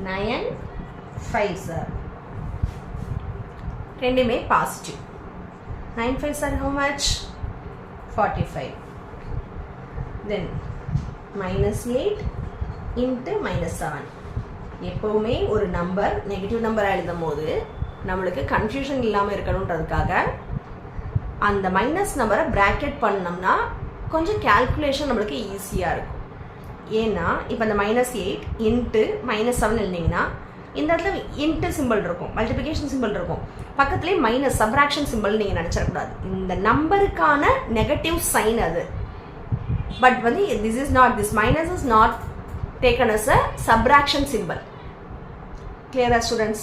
9 5s are ரெண்டுமே positive. 9 5s are how much? 45. Then -8 into -7. எப்பவுமே ஒரு நம்பர் நெகட்டிவ் நம்பர் எழுதும் போது நம்மளுக்கு கன்ஃபியூஷன் இல்லாமல் இருக்கணுன்றதுக்காக அந்த மைனஸ் நம்பரை பிராக்கெட் பண்ணோம்னா கொஞ்சம் கால்குலேஷன் நம்மளுக்கு ஈஸியாக இருக்கும். ஏன்னா இப்போ அந்த -8 இன்ட்டு -7 எழுதிங்கன்னா இந்த இடத்துல இன்ட்டு சிம்பிள் இருக்கும், மல்டிப்ளிகேஷன் சிம்பிள் இருக்கும், பக்கத்துலேயே மைனஸ் சப்ராக்ஷன் சிம்பிள் நீங்கள் நினச்சிடக்கூடாது. இந்த நம்பருக்கான நெகட்டிவ் சைன் அது. பட் வந்து this minus is not taken as a subtraction symbol. Clear students?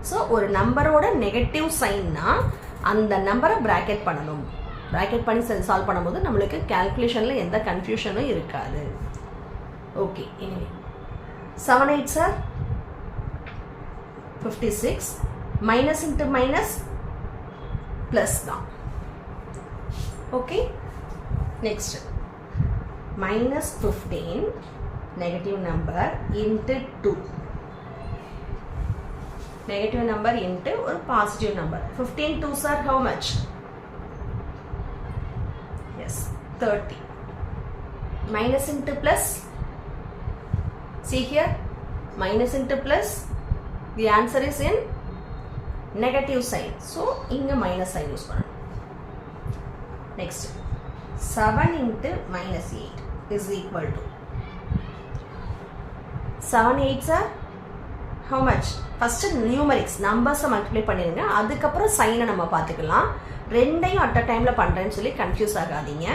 So ஒரு நம்பரோட நெகட்டிவ் சைன்னா அந்த நம்பரை பிராக்கெட் பண்ணணும். பிராக்கெட் பண்ணி சால்வ் பண்ணும்போது நம்மளுக்கு கால்குலேஷனில் எந்த கன்ஃபியூஷனும் இருக்காது. Okay, anyway 7 8s are 56. Minus into minus plus தான். Okay, next -15 negative number into 2. Negative number into ஒரு positive number. 15 2s are how much? Yes, 30. Minus into plus. See here, minus into plus. The answer is in negative sign. So, inga minus sign use panna. Next, 7 into -8 is equal to 7 8s are how much? First numerics numbers multiply பண்ணிருங்க, அதுக்கப்புறம் சைனை நம்ம பார்த்துக்கலாம். ரெண்டையும் at a டைமில் பண்ணுறேன்னு சொல்லி confuse ஆகாதீங்க.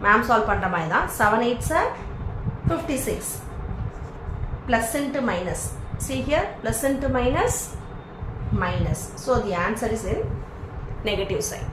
மேம் சால்வ் பண்ணுற மாதிரி தான். 7 8s are 56. Plus into minus. See here, plus into minus, minus. So the answer is in negative sign.